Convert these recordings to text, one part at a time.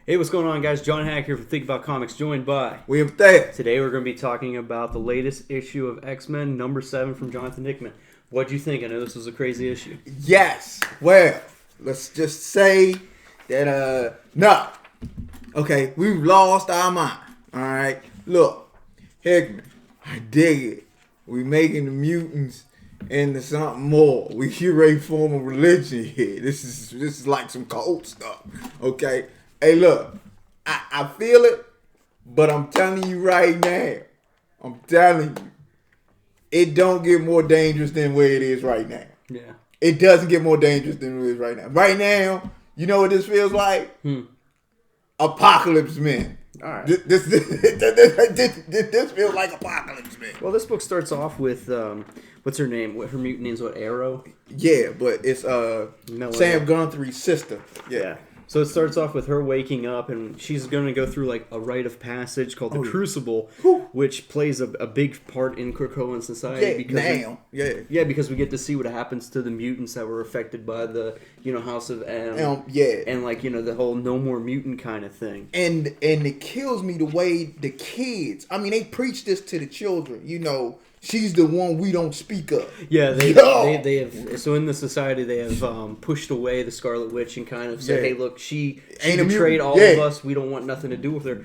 Hey, what's going on, guys? John Hack here from Think About Comics, joined by William Bethea. Today we're going to be talking about the latest issue of X-Men, number 7 from Jonathan Hickman. What'd you think? I know this was a crazy issue. Yes. Well, let's just say that, no. Okay, we've lost our mind. All right? Look, Hickman, I dig it. We making the mutants into something more. We curate form of religion here. This is like some cult stuff. Okay? Hey, look, I feel it, but I'm telling you right now, it don't get more dangerous than where it is right now. Yeah. It doesn't get more dangerous than it is right now. Right now, you know what this feels like? Apocalypse Men. All right. This feels like Apocalypse Men. Well, this book starts off with, what's her name? Her mutant name's what, Arrow? Yeah, but it's Sam Guthrie's sister. Yeah. So it starts off with her waking up, and she's going to go through like a rite of passage called the Crucible, which plays a big part in Krakoan society. Because we get to see what happens to the mutants that were affected by the House of M. And like the whole no more mutant kind of thing. And it kills me the way the kids. I mean, they preach this to the children. She's the one we don't speak of. Yeah, they have. So in the society, they have pushed away the Scarlet Witch and kind of said, "Hey, look, she betrayed all of us. We don't want nothing to do with her."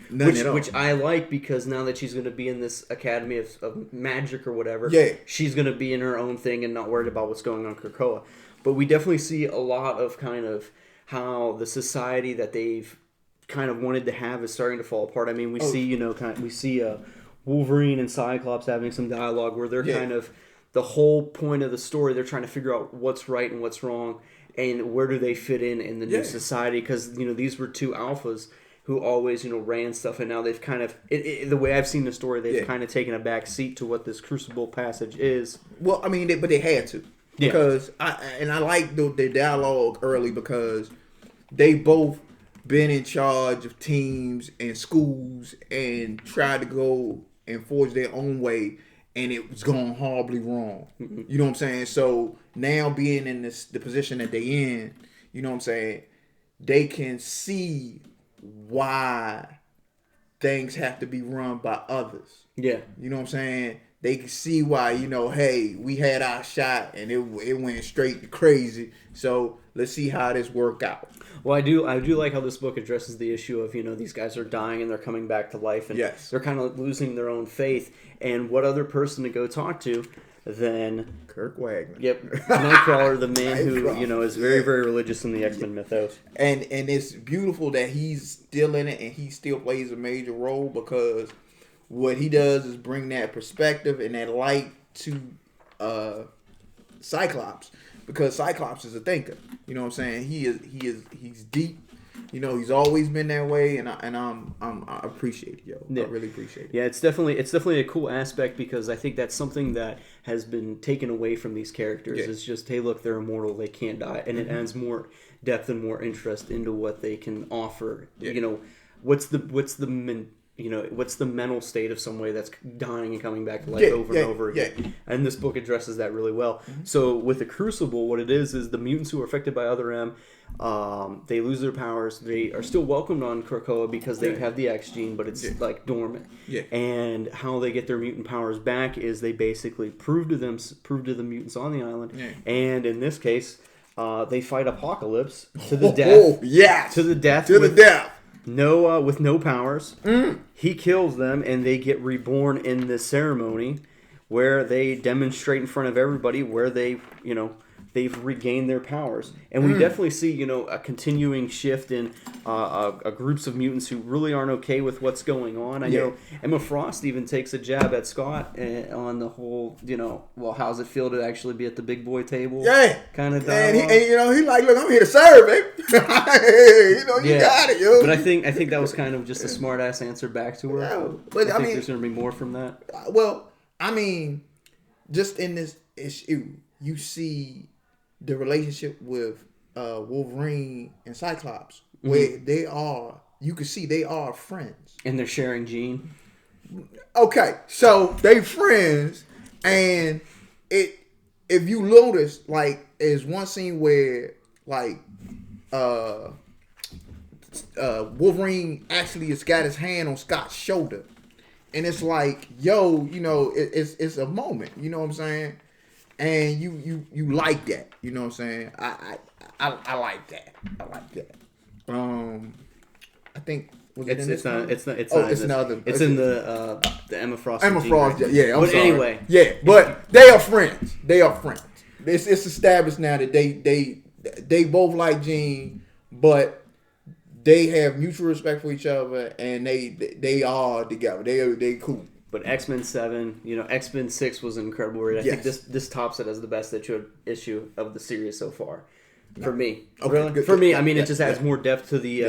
Which I like, because now that she's going to be in this academy of magic or whatever, she's going to be in her own thing and not worried about what's going on in Krakoa. But we definitely see a lot of kind of how the society that they've kind of wanted to have is starting to fall apart. I mean, we see Wolverine and Cyclops having some dialogue where they're kind of the whole point of the story. They're trying to figure out what's right and what's wrong, and where do they fit in the new society. Because these were two alphas who always ran stuff, and now they've kind of the way I've seen the story, they've kind of taken a back seat to what this Crucible passage is. Well, I mean, but they had to, because I like the dialogue early, because they both been in charge of teams and schools and tried to go and forge their own way, and it was going horribly wrong. You know what I'm saying? So now being in the position that they in, you know what I'm saying, they can see why things have to be run by others. Yeah. You know what I'm saying? They can see why, hey, we had our shot and it went straight to crazy. So let's see how this work out. Well, I do like how this book addresses the issue of, these guys are dying and they're coming back to life, and they're kind of losing their own faith. And what other person to go talk to than Kirk Wagner? Yep, Nightcrawler, the man who is very, very religious in the X-Men mythos. And it's beautiful that he's still in it and he still plays a major role, because what he does is bring that perspective and that light to Cyclops. Because Cyclops is a thinker, you know what I'm saying? He's deep, he's always been that way, and I appreciate it, yo. I really appreciate it. Yeah, it's definitely a cool aspect, because I think that's something that has been taken away from these characters. It's just, hey, look, they're immortal, they can't die, and it adds more depth and more interest into what they can offer. What's the mental state of somebody that's dying and coming back to life over and over again? And this book addresses that really well. So with the Crucible, what it is the mutants who are affected by Other M, they lose their powers. They are still welcomed on Krakoa because they have the X gene, but it's like dormant. And how they get their mutant powers back is they basically prove to the mutants on the island, and in this case, they fight Apocalypse to the death. To the death. With no powers. He kills them, and they get reborn in this ceremony where they demonstrate in front of everybody where they've regained their powers. And we definitely see, a continuing shift in groups of mutants who really aren't okay with what's going on. I know Emma Frost even takes a jab at Scott on the whole, how's it feel to actually be at the big boy table? Kind of dialogue. And he's like, look, I'm here to serve, baby. You got it, yo. But I think that was kind of just a smart ass answer back to her. Yeah, but I think there's going to be more from that. Well, I mean, just in this issue, you see the relationship with Wolverine and Cyclops, where you can see they are friends. And they're sharing gene. Okay, so they friends, and if you notice, like, there's one scene where, like, Wolverine actually has got his hand on Scott's shoulder, and it's like, yo, you know, it's a moment, you know what I'm saying, and you like that, you know what I'm saying. I like that. I like that. I think. It's in the Emma Frost. Emma Frost, yeah. But anyway, yeah. But they are friends. It's established now that they both like Jean, but they have mutual respect for each other, and they are together. They cool. But X-Men 7, you know, X-Men 6 was an incredible read. I think this tops it as the best issue of the series so far. For me, okay, really? Good, for me, yeah, I mean, yeah, it just adds more depth to the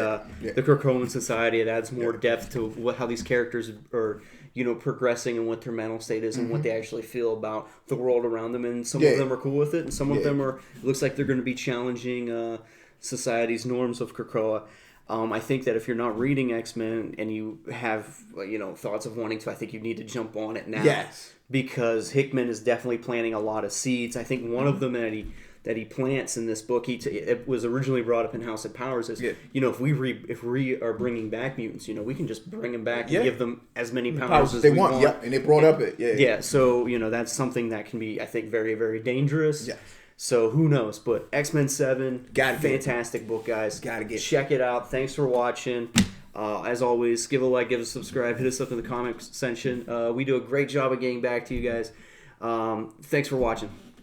Krakoan society. It adds more depth to how these characters are, you know, progressing and what their mental state is and what they actually feel about the world around them. And some of them are cool with it, and some of them are. It looks like they're going to be challenging society's norms of Krakoa. I think that if you're not reading X-Men and you have, you know, thoughts of wanting to, I think you need to jump on it now. Yes, because Hickman is definitely planting a lot of seeds. I think one of them that he plants in this book, it was originally brought up in House of Powers, is, you know, if we are bringing back mutants, you know, we can just bring them back and give them as many powers as they we want. Yep, and they brought up it. Yeah, so, you know, that's something that can be, I think, very, very dangerous. Yes. So who knows? But X-Men 7, fantastic book, guys. Check it out. Thanks for watching. As always, give a like, give a subscribe, hit us up in the comments section. We do a great job of getting back to you guys. Thanks for watching.